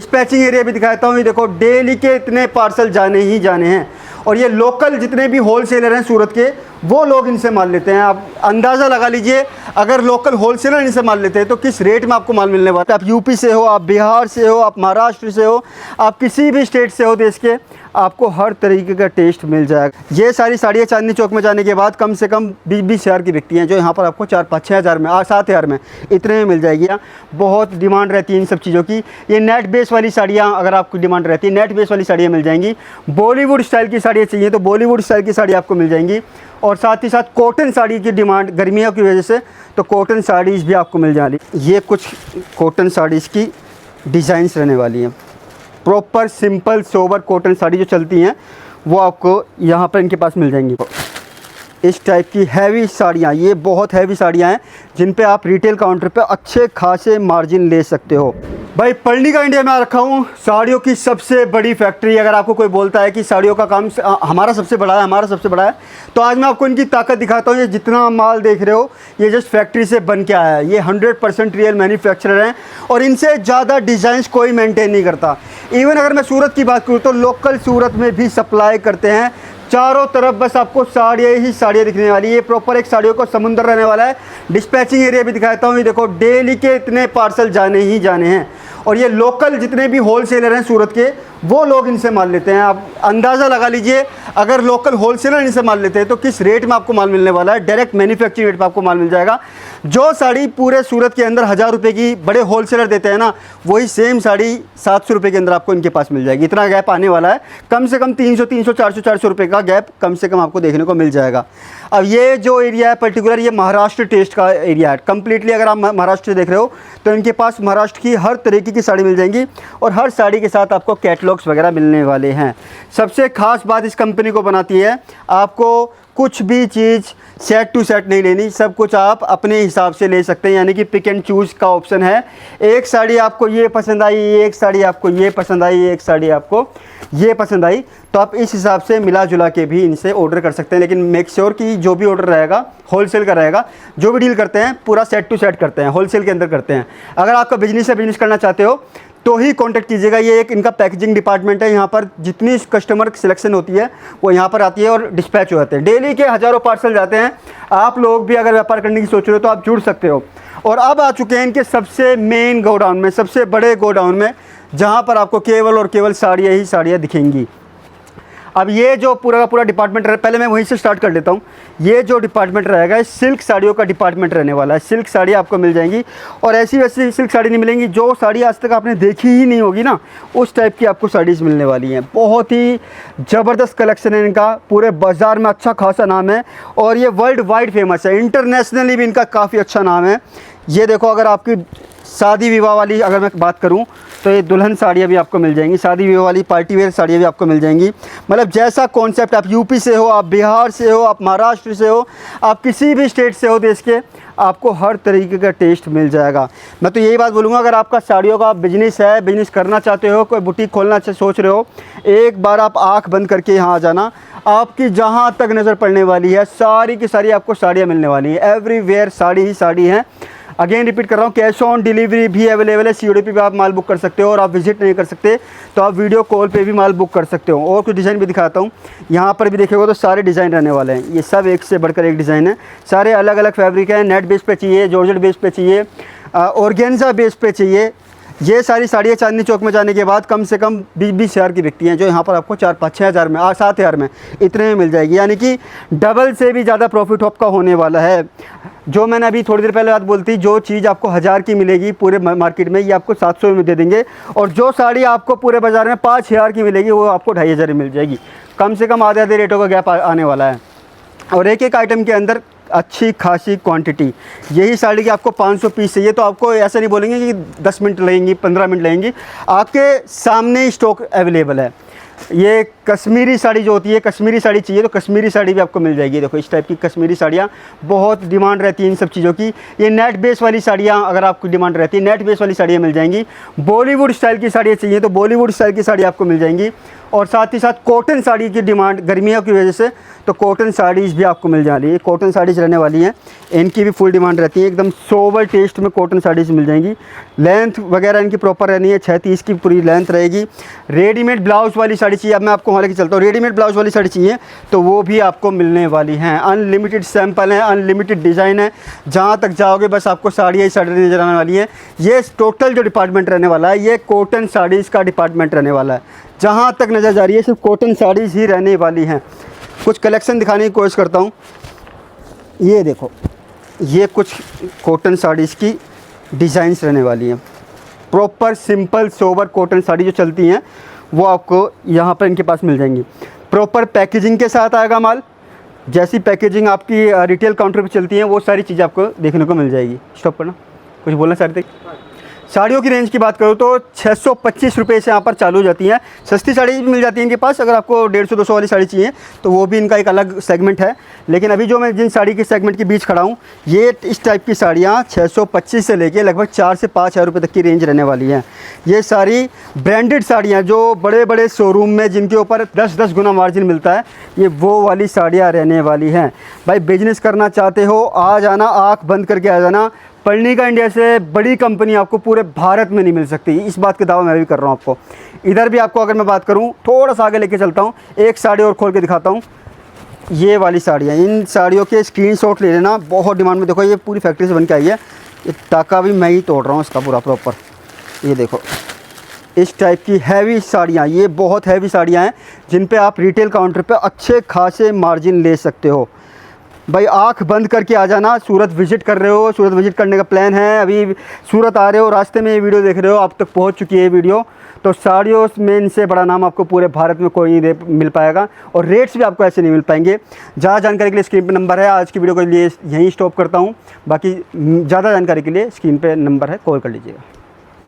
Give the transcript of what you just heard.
Dispatching area भी दिखाता हूँ। ये देखो डेली के इतने पार्सल जाने ही जाने हैं और ये लोकल जितने भी होलसेलर हैं सूरत के वो लोग इनसे माल लेते हैं। आप अंदाज़ा लगा लीजिए अगर लोकल होलसेलर इनसे माल लेते हैं तो किस रेट में आपको माल मिलने वाला है। आप यूपी से हो, आप बिहार से हो, आप महाराष्ट्र से हो, आप किसी भी स्टेट से हो देश के, आपको हर तरीके का टेस्ट मिल जाएगा। ये सारी साड़ियाँ चांदनी चौक में जाने के बाद कम से कम 20-20 हज़ार की बिकती हैं, जो यहाँ पर आपको 4-5-6 हज़ार में 7 हज़ार में इतने में मिल जाएगी। बहुत डिमांड रहती है इन सब चीज़ों की। ये नेट बेस वाली साड़ियाँ अगर आपको डिमांड रहती है, नेट बेस वाली साड़ियाँ मिल जाएंगी। बॉलीवुड स्टाइल की साड़ियाँ चाहिए तो बॉलीवुड स्टाइल की साड़ी आपको मिल जाएंगी। और साथ ही साथ कॉटन साड़ी की डिमांड गर्मियों की वजह से तो कॉटन साड़ीज़ भी आपको मिल जाएगी। ये कुछ कॉटन साड़ीज़ की डिज़ाइंस रहने वाली हैं। Proper simple sober cotton sari जो चलती हैं वो आपको यहाँ पर इनके पास मिल जाएंगी। इस टाइप की हैवी साड़ियाँ, ये बहुत हैवी साड़ियाँ हैं जिन पे आप रिटेल काउंटर पे अच्छे खासे मार्जिन ले सकते हो। भाई पढ़नी का इंडिया में आ रखा हूँ, साड़ियों की सबसे बड़ी फैक्ट्री। अगर आपको कोई बोलता है कि साड़ियों का काम हमारा सबसे बड़ा है, हमारा सबसे बड़ा है, तो आज मैं आपको इनकी ताकत दिखाता हूँ। ये जितना माल देख रहे हो ये जस्ट फैक्ट्री से बन के आया है। ये 100% रियल मैन्युफैक्चरर हैं और इनसे ज़्यादा डिज़ाइंस कोई मेंटेन नहीं करता। इवन अगर मैं सूरत की बात करूँ तो लोकल सूरत में भी सप्लाई करते हैं। चारों तरफ बस आपको साड़ियाँ ही साड़ियाँ दिखने वाली है। ये प्रॉपर एक साड़ियों का समुंदर रहने वाला है। डिस्पैचिंग एरिया भी दिखाता हूँ। ये देखो डेली के इतने पार्सल जाने ही जाने हैं और ये लोकल जितने भी होलसेलर हैं सूरत के वो लोग इनसे माल लेते हैं। आप अंदाज़ा लगा लीजिए अगर लोकल होलसेलर इनसे माल लेते हैं तो किस रेट में आपको माल मिलने वाला है। डायरेक्ट मैन्युफैक्चरिंग रेट पर आपको माल मिल जाएगा। जो साड़ी पूरे सूरत के अंदर 1000 रुपये की बड़े होलसेलर देते हैं ना, वही सेम साड़ी 700 रुपये के अंदर आपको इनके पास मिल जाएगी। इतना गैप आने वाला है। कम से कम 300, 400 रुपये का गैप कम से कम आपको देखने को मिल जाएगा। अब ये जो एरिया है पर्टिकुलर, ये महाराष्ट्र टेस्ट का एरिया है कंप्लीटली। अगर आप महाराष्ट्र देख रहे हो तो इनके पास महाराष्ट्र की हर तरीके की साड़ी मिल जाएंगी और हर साड़ी के साथ आपको कैटलॉग्स वगैरह मिलने वाले हैं। सबसे खास बात इस कंपनी को बनाती है, आपको कुछ भी चीज़ सेट टू सेट नहीं लेनी, सब कुछ आप अपने हिसाब से ले सकते हैं। यानी कि पिक एंड चूज़ का ऑप्शन है। एक साड़ी आपको ये पसंद आई, एक साड़ी आपको ये पसंद आई, एक साड़ी आपको ये पसंद आई, तो आप इस हिसाब से मिला जुला के भी इनसे ऑर्डर कर सकते हैं। लेकिन मेक श्योर कि जो भी ऑर्डर रहेगा होलसेल का रहेगा। जो भी डील करते हैं पूरा सेट टू सेट करते हैं, होलसेल के अंदर करते हैं। अगर आपका बिजनेस है, बिजनेस करना चाहते हो तो ही कांटेक्ट कीजिएगा। ये एक इनका पैकेजिंग डिपार्टमेंट है। यहाँ पर जितनी कस्टमर सिलेक्शन होती है वो यहाँ पर आती है और डिस्पैच हो जाते हैं। डेली के हज़ारों पार्सल जाते हैं। आप लोग भी अगर व्यापार करने की सोच रहे हो तो आप जुड़ सकते हो। और अब आ चुके हैं इनके सबसे मेन गोडाउन में, सबसे बड़े गोडाउन में, जहाँ पर आपको केवल और केवल साड़ियाँ ही साड़ियाँ दिखेंगी। अब ये जो पूरा का पूरा डिपार्टमेंट रहे, पहले मैं वहीं से स्टार्ट कर लेता हूँ। ये जो डिपार्टमेंट रहेगा सिल्क साड़ियों का डिपार्टमेंट रहने वाला है। सिल्क साड़ी आपको मिल जाएंगी और ऐसी वैसी सिल्क साड़ी नहीं मिलेंगी। जो साड़ी आज तक आपने देखी ही नहीं होगी ना, उस टाइप की आपको साड़ीज़ मिलने वाली हैं। बहुत ही ज़बरदस्त कलेक्शन है इनका, पूरे बाज़ार में अच्छा खासा नाम है और ये वर्ल्ड वाइड फेमस है। इंटरनेशनली भी इनका काफ़ी अच्छा नाम है। ये देखो, अगर आपकी शादी विवाह वाली अगर मैं बात करूं तो ये दुल्हन साड़ियाँ भी आपको मिल जाएंगी। शादी विवाह वाली पार्टी वेयर साड़ियाँ भी आपको मिल जाएंगी। मतलब जैसा कॉन्सेप्ट, आप यूपी से हो, आप बिहार से हो, आप महाराष्ट्र से हो, आप किसी भी स्टेट से हो देश के, आपको हर तरीके का टेस्ट मिल जाएगा। मैं तो यही बात बोलूँगा, अगर आपका साड़ियों का बिजनेस है, बिजनेस करना चाहते हो, कोई बुटीक खोलना सोच रहे हो, एक बार आप आँख बंद करके यहाँ आ जाना। आपकी जहाँ तक नज़र पड़ने वाली है सारी की सारी आपको साड़ियाँ मिलने वाली हैं। एवरीवेयर साड़ी ही साड़ी हैं। अगेन रिपीट कर रहा हूँ, कैश ऑन डिलीवरी भी अवेलेबल है। COD पे भी आप माल बुक कर सकते हो और आप विजिट नहीं कर सकते तो आप वीडियो कॉल पे भी माल बुक कर सकते हो। और कुछ डिज़ाइन भी दिखाता हूँ। यहाँ पर भी देखिएगा तो सारे डिज़ाइन रहने वाले हैं। ये सब एक से बढ़कर एक डिज़ाइन है। सारे अलग अलग फैब्रिक हैं। नेट बेस पे चाहिए, जॉर्जेट बेस पे चाहिए, ऑर्गेन्जा बेस पे चाहिए। ये सारी साड़ियाँ चांदनी चौक में जाने के बाद कम से कम 20-20 हज़ार की बिकती हैं, जो यहाँ पर आपको 4-5-6 हज़ार में 7 हज़ार में इतने में मिल जाएगी। यानी कि डबल से भी ज़्यादा प्रॉफिट आपका होने वाला है। जो मैंने अभी थोड़ी देर पहले बात बोलती, जो चीज़ आपको 1000 की मिलेगी पूरे मार्केट में, ये आपको 700 में दे देंगे। और जो साड़ी आपको पूरे बाज़ार में 5000 की मिलेगी वो आपको 2500 में मिल जाएगी। कम से कम आधे रेटों का गैप आने वाला है। और एक एक आइटम के अंदर अच्छी खासी क्वांटिटी। यही साड़ी की आपको 500 पीस चाहिए तो आपको ऐसा नहीं बोलेंगे कि 10 मिनट लगेंगी, 15 मिनट लगेंगी, आपके सामने ही स्टॉक अवेलेबल है। ये कश्मीरी साड़ी जो होती है, कश्मीरी साड़ी चाहिए तो कश्मीरी साड़ी भी आपको मिल जाएगी। देखो इस टाइप की कश्मीरी साड़ियाँ, बहुत डिमांड रहती है इन सब चीज़ों की। ये नेट बेस वाली साड़ियाँ अगर आपको डिमांड रहती है, नेट बेस वाली साड़ियाँ मिल जाएंगी। बॉलीवुड स्टाइल की साड़ियाँ चाहिए तो बॉलीवुड स्टाइल की साड़ी आपको मिल जाएंगी। और साथ ही साथ कॉटन साड़ी की डिमांड गर्मियों की वजह से, तो कॉटन साड़ीज़ भी आपको मिल जा रही है। कॉटन साड़ीज़ रहने वाली हैं, इनकी भी फुल डिमांड रहती है। एकदम सोवर टेस्ट में कॉटन साड़ीज़ मिल जाएंगी। लेंथ वगैरह इनकी प्रॉपर रहनी है, 36 की पूरी लेंथ रहेगी। रेडीमेड ब्लाउज़ वाली साड़ी चाहिए, अब मैं आपको वहाँ लेके चलता हूँ। रेडीमेड ब्लाउज़ वाली साड़ी चाहिए तो वो भी आपको मिलने वाली हैं। अनलिमिटेड सैंपल हैं, अनलिमिटेड डिज़ाइन है। जहाँ तक जाओगे बस आपको साड़ियाँ ही साड़ी नज़र आने वाली है। ये टोटल जो डिपार्टमेंट रहने वाला है, ये कॉटन साड़ीज़ का डिपार्टमेंट रहने वाला है। जहाँ तक नज़र जा रही है सिर्फ कॉटन साड़ीज़ ही रहने वाली हैं। कुछ कलेक्शन दिखाने की कोशिश करता हूँ। ये देखो, ये कुछ कॉटन साड़ीज़ की डिज़ाइंस रहने वाली हैं। Proper simple sober cotton sari जो चलती हैं वो आपको यहाँ पर इनके पास मिल जाएंगी। प्रॉपर पैकेजिंग के साथ आएगा माल। जैसी पैकेजिंग आपकी रिटेल काउंटर पे चलती है वो सारी चीज़ें आपको देखने को मिल जाएगी। स्टॉप करना, कुछ बोलना चाहते थे? साड़ियों की रेंज की बात करूँ तो 625 रुपये से यहाँ पर चालू हो जाती हैं। सस्ती साड़ी भी मिल जाती है इनके पास। अगर आपको 150-200 वाली साड़ी चाहिए तो वो भी इनका एक अलग सेगमेंट है। लेकिन अभी जो मैं जिन साड़ी के सेगमेंट के बीच खड़ा हूँ, ये इस टाइप की साड़ियाँ 625 से लेके लगभग 4 से 5 हज़ार रुपये तक की रेंज रहने वाली हैं। ये सारी ब्रांडेड साड़ियाँ जो बड़े बड़े शोरूम में जिनके ऊपर 10-10 गुना मार्जिन मिलता है, ये वो वाली साड़ियाँ रहने वाली हैं। भाई बिजनेस करना चाहते हो, आ जाना, आँख बंद करके आ जाना। पर्णिका इंडिया से बड़ी कंपनी आपको पूरे भारत में नहीं मिल सकती, इस बात का दावा मैं भी कर रहा हूँ आपको। इधर भी आपको अगर मैं बात करूँ, थोड़ा सा आगे लेके चलता हूँ, एक साड़ी और खोल के दिखाता हूँ। ये वाली साड़ियाँ, इन साड़ियों के स्क्रीनशॉट ले लेना, बहुत डिमांड में। देखो ये पूरी फैक्ट्री से बन के आई है। ये टाका भी मैं ही तोड़ रहा हूँ इसका पूरा प्रॉपर। ये देखो इस टाइप की हैवी साड़ियाँ, ये बहुत हैवी साड़ियाँ हैं जिन पे आप रिटेल काउंटर पे अच्छे खासे मार्जिन ले सकते हो। भाई आंख बंद करके आ जाना। सूरत विज़िट कर रहे हो, सूरत विज़िट करने का प्लान है, अभी सूरत आ रहे हो, रास्ते में ये वीडियो देख रहे हो, आप तक पहुंच चुकी है ये वीडियो, तो साड़ियों में इनसे बड़ा नाम आपको पूरे भारत में कोई नहीं मिल पाएगा। और रेट्स भी आपको ऐसे नहीं मिल पाएंगे। ज़्यादा जानकारी के लिए स्क्रीन पे नंबर है। आज की वीडियो के लिए यहीं स्टॉप करता हूँ। बाकी ज़्यादा जानकारी के लिए स्क्रीन पे नंबर है, कॉल कर लीजिएगा।